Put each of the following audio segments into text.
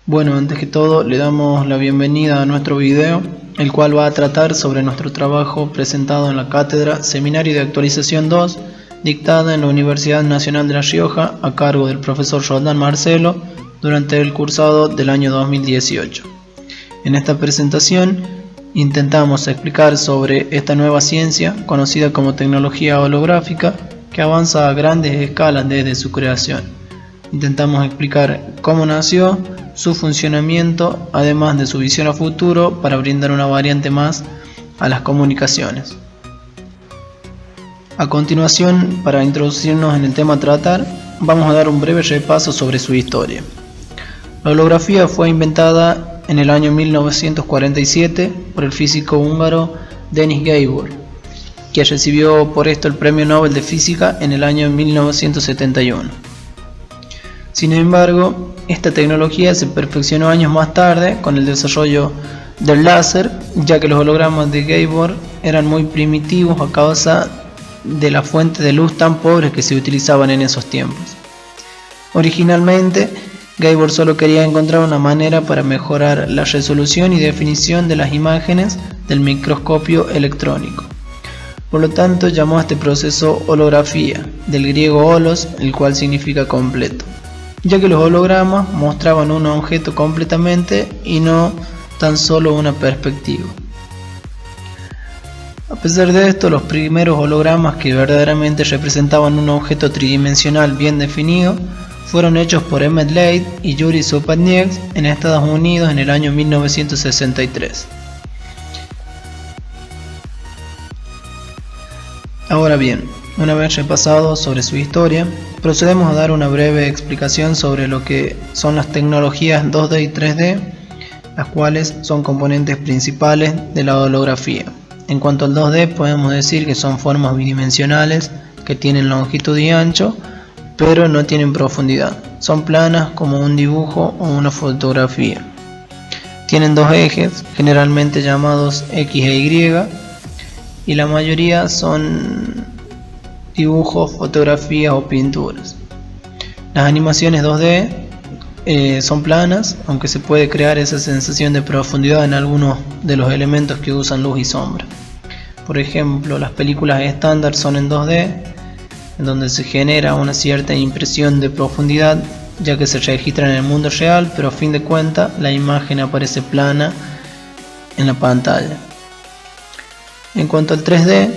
Bueno, antes que todo le damos la bienvenida a nuestro video, el cual va a tratar sobre nuestro trabajo presentado en la cátedra Seminario de Actualización 2, dictada en la Universidad Nacional de La Rioja a cargo del profesor Roldán Marcelo durante el cursado del año 2018. En esta presentación intentamos explicar sobre esta nueva ciencia conocida como tecnología holográfica que avanza a grandes escalas desde su creación. Intentamos explicar cómo nació, su funcionamiento, además de su visión a futuro para brindar una variante más a las comunicaciones. A continuación, para introducirnos en el tema a tratar, vamos a dar un breve repaso sobre su historia. La holografía fue inventada en el año 1947 por el físico húngaro Denis Gabor, que recibió por esto el Premio Nobel de Física en el año 1971. Sin embargo, esta tecnología se perfeccionó años más tarde con el desarrollo del láser, ya que los hologramas de Gabor eran muy primitivos a causa de la fuente de luz tan pobres que se utilizaban en esos tiempos. Originalmente, Gabor solo quería encontrar una manera para mejorar la resolución y definición de las imágenes del microscopio electrónico. Por lo tanto, llamó a este proceso holografía, del griego holos, el cual significa completo, ya que los hologramas mostraban un objeto completamente y no tan solo una perspectiva. A pesar de esto, los primeros hologramas que verdaderamente representaban un objeto tridimensional bien definido fueron hechos por Emmett Leigh y Yuri Sopadnieks en Estados Unidos en el año 1963. Ahora bien, una vez repasado sobre su historia, procedemos a dar una breve explicación sobre lo que son las tecnologías 2D y 3D, las cuales son componentes principales de la holografía. En cuanto al 2D, podemos decir que son formas bidimensionales que tienen longitud y ancho, pero no tienen profundidad. Son planas como un dibujo o una fotografía. Tienen dos ejes, generalmente llamados X e Y, y la mayoría son dibujos, fotografías o pinturas. Las animaciones 2D son planas, aunque se puede crear esa sensación de profundidad en algunos de los elementos que usan luz y sombra. Por ejemplo, las películas estándar son en 2D, en donde se genera una cierta impresión de profundidad, ya que se registran en el mundo real, pero a fin de cuentas la imagen aparece plana en la pantalla. En cuanto al 3D,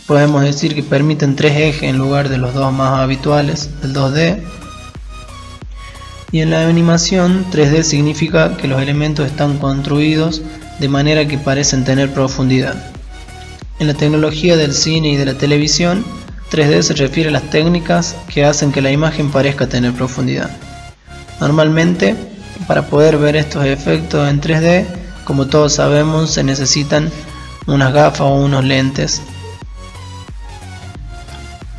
podemos decir que permiten tres ejes en lugar de los dos más habituales del 2D. Y en la animación, 3D significa que los elementos están construidos de manera que parecen tener profundidad. En la tecnología del cine y de la televisión, 3D se refiere a las técnicas que hacen que la imagen parezca tener profundidad. Normalmente, para poder ver estos efectos en 3D, como todos sabemos, se necesitan unas gafas o unos lentes.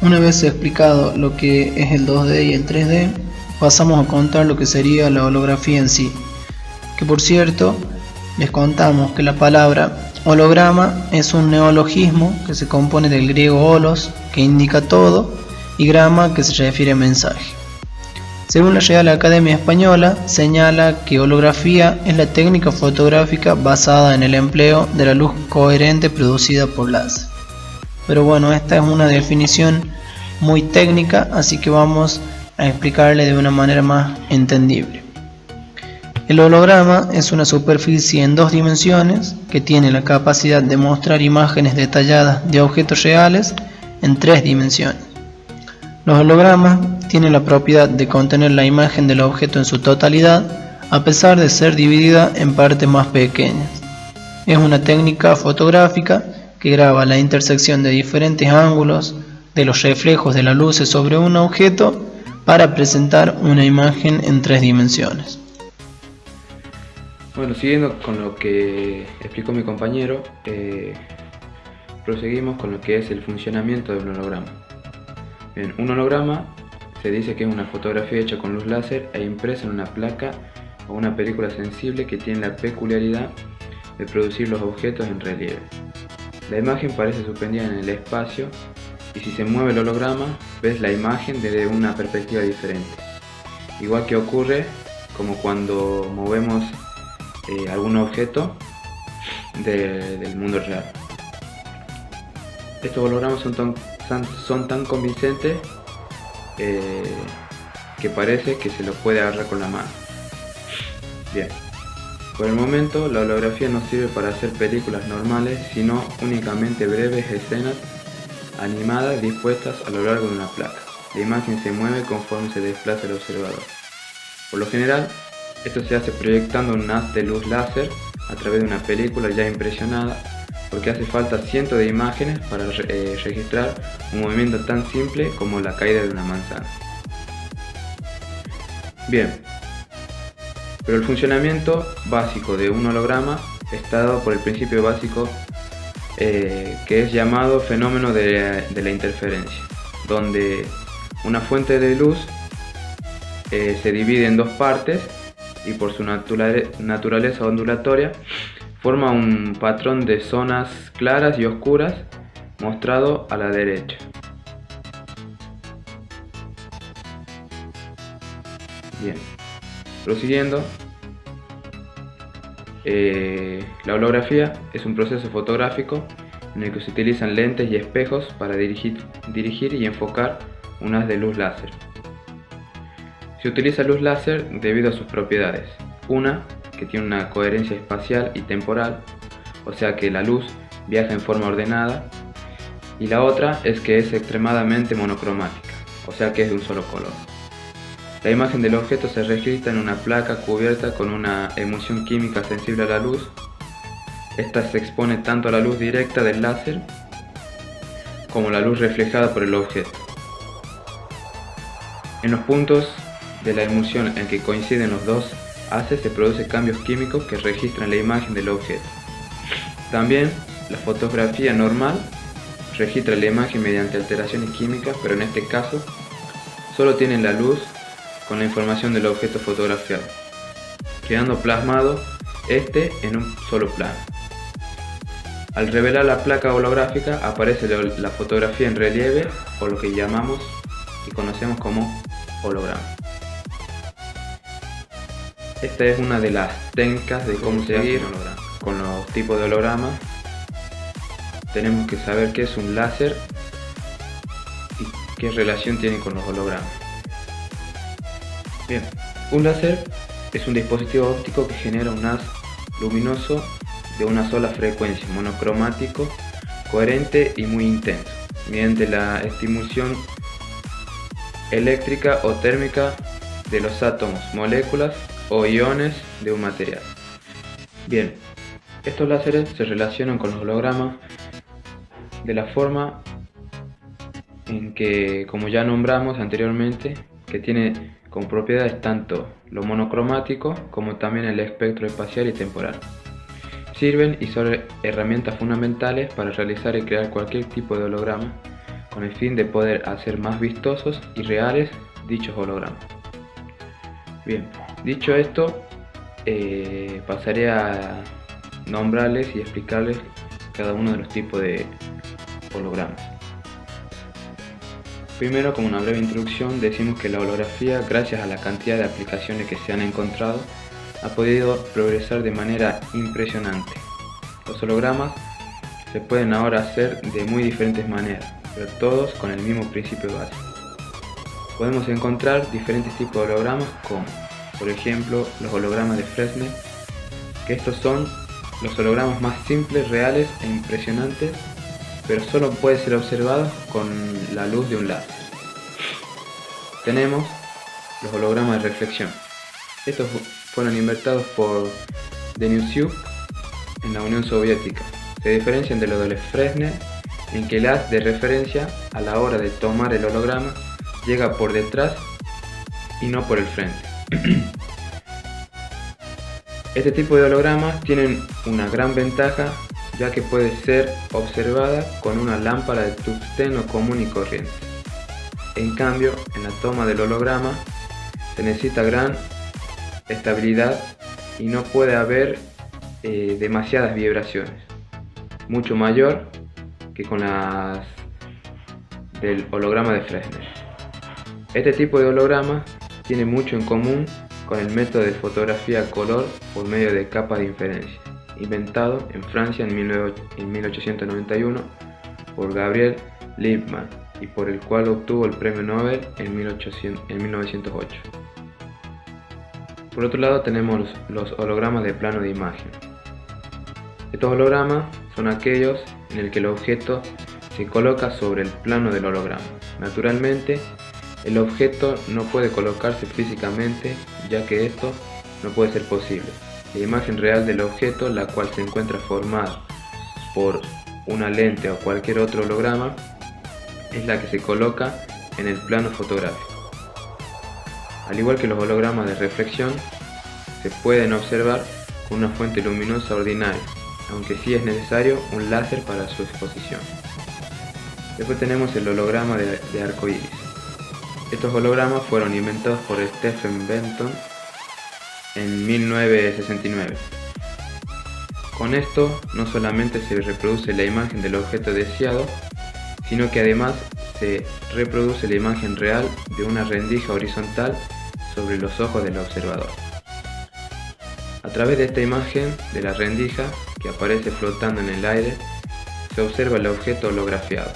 Una vez explicado lo que es el 2D y el 3D, pasamos a contar lo que sería la holografía en sí, que por cierto, les contamos que la palabra holograma es un neologismo que se compone del griego holos, que indica todo, y grama, que se refiere a mensaje. Según la Real Academia Española, señala que holografía es la técnica fotográfica basada en el empleo de la luz coherente producida por láser. Pero bueno, esta es una definición muy técnica, así que vamos a explicarle de una manera más entendible. El holograma es una superficie en dos dimensiones que tiene la capacidad de mostrar imágenes detalladas de objetos reales en tres dimensiones. Los hologramas tienen la propiedad de contener la imagen del objeto en su totalidad, a pesar de ser dividida en partes más pequeñas. Es una técnica fotográfica que graba la intersección de diferentes ángulos de los reflejos de las luces sobre un objeto para presentar una imagen en tres dimensiones. Bueno, siguiendo con lo que explicó mi compañero, proseguimos con lo que es el funcionamiento de un holograma. Bien, un holograma se dice que es una fotografía hecha con luz láser e impresa en una placa o una película sensible que tiene la peculiaridad de producir los objetos en relieve. La imagen parece suspendida en el espacio y si se mueve el holograma, ves la imagen desde una perspectiva diferente. Igual que ocurre como cuando movemos algún objeto del mundo real. Estos hologramas son tan convincentes que parece que se los puede agarrar con la mano. Bien, por el momento la holografía no sirve para hacer películas normales, sino únicamente breves escenas animadas dispuestas a lo largo de una placa. La imagen se mueve conforme se desplaza el observador. Por lo general, esto se hace proyectando un haz de luz láser a través de una película ya impresionada, porque hace falta cientos de imágenes para registrar un movimiento tan simple como la caída de una manzana. Bien, pero el funcionamiento básico de un holograma está dado por el principio básico que es llamado fenómeno de la interferencia, donde una fuente de luz se divide en dos partes y por su naturaleza ondulatoria forma un patrón de zonas claras y oscuras mostrado a la derecha. Bien, prosiguiendo, la holografía es un proceso fotográfico en el que se utilizan lentes y espejos para dirigir y enfocar un haz de luz láser. Se utiliza luz láser debido a sus propiedades. Una, que tiene una coherencia espacial y temporal, o sea que la luz viaja en forma ordenada, y la otra es que es extremadamente monocromática, o sea que es de un solo color. La imagen del objeto se registra en una placa cubierta con una emulsión química sensible a la luz. Esta se expone tanto a la luz directa del láser como a la luz reflejada por el objeto. En los puntos de la emulsión en que coinciden los dos haces se producen cambios químicos que registran la imagen del objeto. También la fotografía normal registra la imagen mediante alteraciones químicas, pero en este caso solo tienen la luz con la información del objeto fotografiado, quedando plasmado este en un solo plano. Al revelar la placa holográfica aparece la fotografía en relieve, o lo que llamamos y conocemos como holograma. Esta es una de las técnicas de cómo seguir con los tipos de hologramas. Tenemos que saber qué es un láser y qué relación tiene con los hologramas. Bien, un láser es un dispositivo óptico que genera un haz luminoso de una sola frecuencia, monocromático, coherente y muy intenso, mediante la estimulación eléctrica o térmica de los átomos, moléculas o iones de un material. Bien, estos láseres se relacionan con los hologramas de la forma en que, como ya nombramos anteriormente, que tiene con propiedades tanto lo monocromático como también el espectro espacial y temporal. Sirven y son herramientas fundamentales para realizar y crear cualquier tipo de holograma con el fin de poder hacer más vistosos y reales dichos hologramas. Bien, dicho esto, pasaré a nombrarles y explicarles cada uno de los tipos de hologramas. Primero, como una breve introducción, decimos que la holografía, gracias a la cantidad de aplicaciones que se han encontrado, ha podido progresar de manera impresionante. Los hologramas se pueden ahora hacer de muy diferentes maneras, pero todos con el mismo principio básico. Podemos encontrar diferentes tipos de hologramas como, por ejemplo, los hologramas de Fresnel, que estos son los hologramas más simples, reales e impresionantes, pero solo puede ser observado con la luz de un láser. Tenemos los hologramas de reflexión. Estos fueron inventados por Deniusiuk en la Unión Soviética. Se diferencian de los de Fresnel en que el haz de referencia a la hora de tomar el holograma llega por detrás y no por el frente. Este tipo de hologramas tienen una gran ventaja, ya que puede ser observada con una lámpara de tungsteno común y corriente. En cambio, en la toma del holograma se necesita gran estabilidad y no puede haber demasiadas vibraciones, mucho mayor que con las del holograma de Fresnel. Este tipo de holograma tiene mucho en común con el método de fotografía a color por medio de capas de inferencia, inventado en Francia en 1891 por Gabriel Lippmann y por el cual obtuvo el premio Nobel en 1908. Por otro lado tenemos los hologramas de plano de imagen. Estos hologramas son aquellos en el que el objeto se coloca sobre el plano del holograma. Naturalmente, el objeto no puede colocarse físicamente, ya que esto no puede ser posible. La imagen real del objeto, la cual se encuentra formada por una lente o cualquier otro holograma, es la que se coloca en el plano fotográfico. Al igual que los hologramas de reflexión, se pueden observar con una fuente luminosa ordinaria, aunque sí es necesario un láser para su exposición. Después tenemos el holograma de arco iris. Estos hologramas fueron inventados por Stephen Benton en 1969. Con esto no solamente se reproduce la imagen del objeto deseado, sino que además se reproduce la imagen real de una rendija horizontal sobre los ojos del observador. A través de esta imagen de la rendija, que aparece flotando en el aire, se observa el objeto holografiado.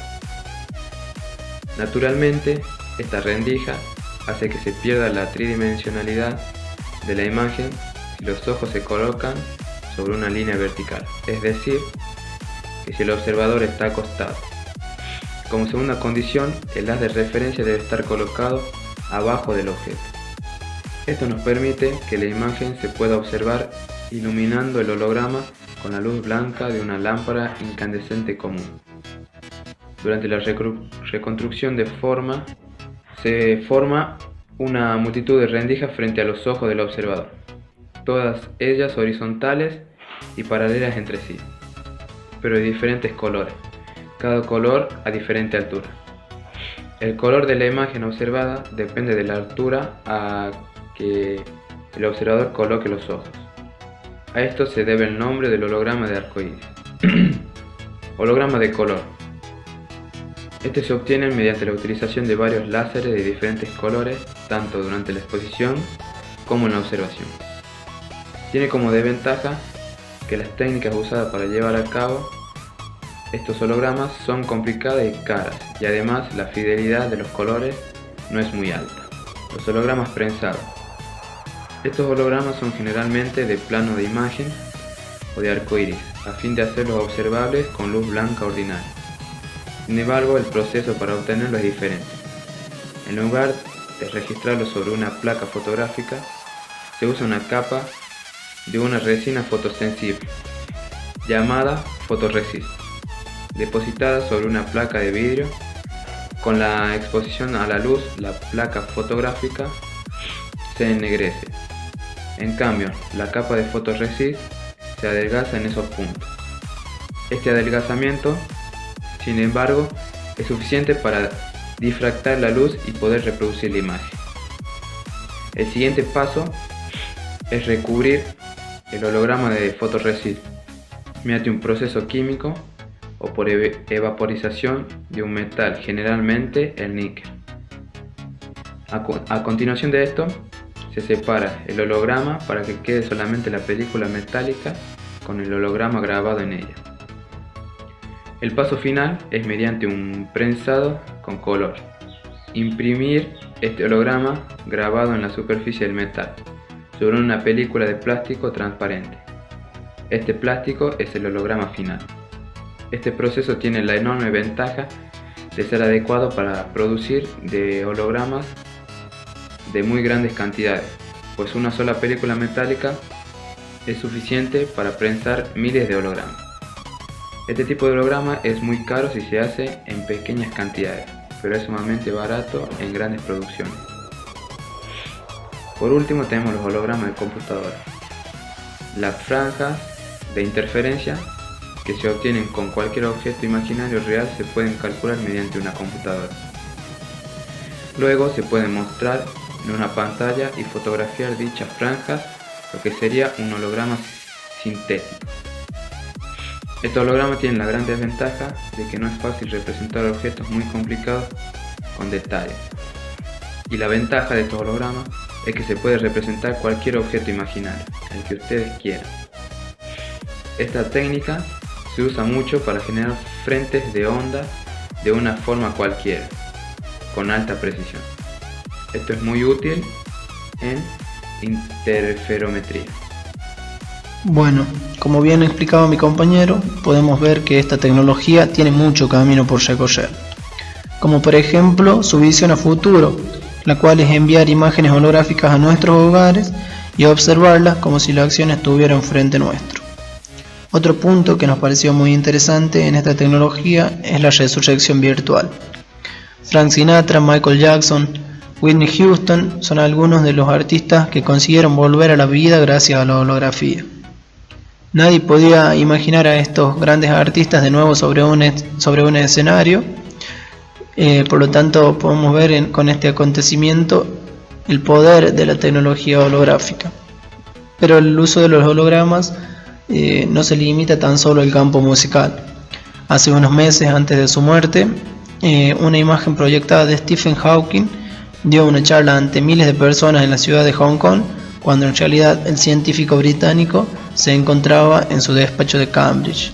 Naturalmente, esta rendija hace que se pierda la tridimensionalidad de la imagen si los ojos se colocan sobre una línea vertical, es decir, que si el observador está acostado. Como segunda condición, el haz de referencia debe estar colocado abajo del objeto. Esto nos permite que la imagen se pueda observar iluminando el holograma con la luz blanca de una lámpara incandescente común. Durante la reconstrucción se forma una multitud de rendijas frente a los ojos del observador, todas ellas horizontales y paralelas entre sí, pero de diferentes colores, cada color a diferente altura. El color de la imagen observada depende de la altura a que el observador coloque los ojos. A esto se debe el nombre del holograma de arco iris. Holograma de color. Este se obtiene mediante la utilización de varios láseres de diferentes colores, tanto durante la exposición como en la observación. Tiene como desventaja que las técnicas usadas para llevar a cabo estos hologramas son complicadas y caras, y además la fidelidad de los colores no es muy alta. Los hologramas prensados. Estos hologramas son generalmente de plano de imagen o de arco iris, a fin de hacerlos observables con luz blanca ordinaria. Sin embargo, el proceso para obtenerlo es diferente. En lugar de registrarlo sobre una placa fotográfica, se usa una capa de una resina fotosensible, llamada fotoresist, depositada sobre una placa de vidrio. Con la exposición a la luz, la placa fotográfica se ennegrece. En cambio, la capa de fotoresist se adelgaza en esos puntos. Este adelgazamiento, sin embargo, es suficiente para difractar la luz y poder reproducir la imagen. El siguiente paso es recubrir el holograma de fotoresist mediante un proceso químico o por evaporización de un metal, generalmente el níquel. A continuación de esto, se separa el holograma para que quede solamente la película metálica con el holograma grabado en ella. El paso final es mediante un prensado con color. Imprimir este holograma grabado en la superficie del metal sobre una película de plástico transparente. Este plástico es el holograma final. Este proceso tiene la enorme ventaja de ser adecuado para producir de hologramas de muy grandes cantidades, pues una sola película metálica es suficiente para prensar miles de hologramas. Este tipo de holograma es muy caro si se hace en pequeñas cantidades, pero es sumamente barato en grandes producciones. Por último tenemos los hologramas de computadora. Las franjas de interferencia que se obtienen con cualquier objeto imaginario real se pueden calcular mediante una computadora. Luego se pueden mostrar en una pantalla y fotografiar dichas franjas, lo que sería un holograma sintético. Estos hologramas tienen la gran desventaja de que no es fácil representar objetos muy complicados con detalles. Y la ventaja de estos hologramas es que se puede representar cualquier objeto imaginario, el que ustedes quieran. Esta técnica se usa mucho para generar frentes de onda de una forma cualquiera, con alta precisión. Esto es muy útil en interferometría. Bueno, como bien explicaba mi compañero, podemos ver que esta tecnología tiene mucho camino por recorrer, como por ejemplo su visión a futuro, la cual es enviar imágenes holográficas a nuestros hogares y observarlas como si la acción estuviera enfrente nuestro. Otro punto que nos pareció muy interesante en esta tecnología es la resurrección virtual. Frank Sinatra, Michael Jackson, Whitney Houston son algunos de los artistas que consiguieron volver a la vida gracias a la holografía. Nadie podía imaginar a estos grandes artistas de nuevo sobre un escenario. Por lo tanto, podemos ver con este acontecimiento el poder de la tecnología holográfica. Pero el uso de los hologramas no se limita tan solo al campo musical. Hace unos meses antes de su muerte, una imagen proyectada de Stephen Hawking dio una charla ante miles de personas en la ciudad de Hong Kong, cuando en realidad el científico británico se encontraba en su despacho de Cambridge.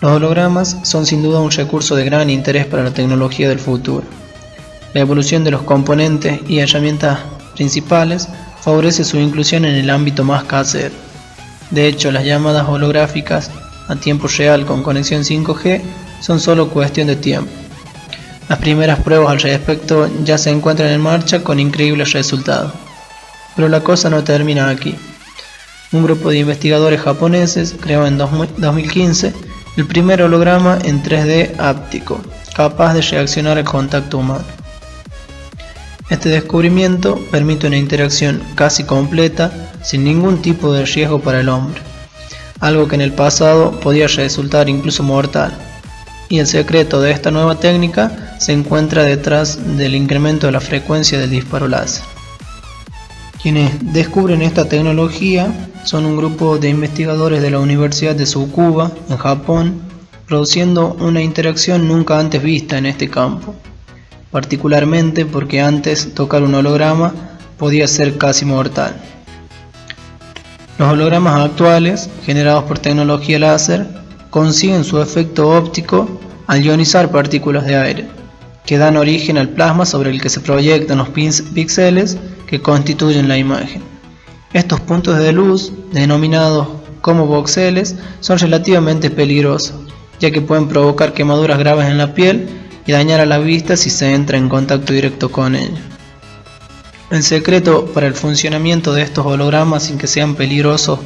Los hologramas son sin duda un recurso de gran interés para la tecnología del futuro. La evolución de los componentes y herramientas principales favorece su inclusión en el ámbito más casero. De hecho, las llamadas holográficas a tiempo real con conexión 5G son solo cuestión de tiempo. Las primeras pruebas al respecto ya se encuentran en marcha con increíbles resultados. Pero la cosa no termina aquí. Un grupo de investigadores japoneses creó en 2015 el primer holograma en 3D áptico, capaz de reaccionar al contacto humano. Este descubrimiento permite una interacción casi completa sin ningún tipo de riesgo para el hombre, algo que en el pasado podía resultar incluso mortal. Y el secreto de esta nueva técnica se encuentra detrás del incremento de la frecuencia del disparo láser. Quienes descubren esta tecnología son un grupo de investigadores de la Universidad de Tsukuba, en Japón, produciendo una interacción nunca antes vista en este campo, particularmente porque antes tocar un holograma podía ser casi mortal. Los hologramas actuales, generados por tecnología láser, consiguen su efecto óptico al ionizar partículas de aire, que dan origen al plasma sobre el que se proyectan los píxeles que constituyen la imagen. Estos puntos de luz, denominados como voxeles, son relativamente peligrosos, ya que pueden provocar quemaduras graves en la piel y dañar a la vista si se entra en contacto directo con ella. El secreto para el funcionamiento de estos hologramas sin que sean peligrosos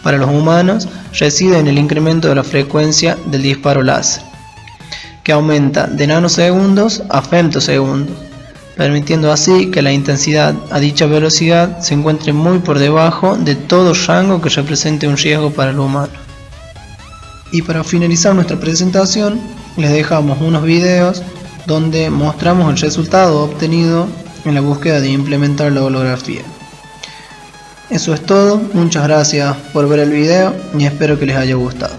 para los humanos reside en el incremento de la frecuencia del disparo láser, que aumenta de nanosegundos a femtosegundos, permitiendo así que la intensidad a dicha velocidad se encuentre muy por debajo de todo rango que represente un riesgo para el humano. Y para finalizar nuestra presentación, les dejamos unos videos donde mostramos el resultado obtenido en la búsqueda de implementar la holografía. Eso es todo, muchas gracias por ver el video y espero que les haya gustado.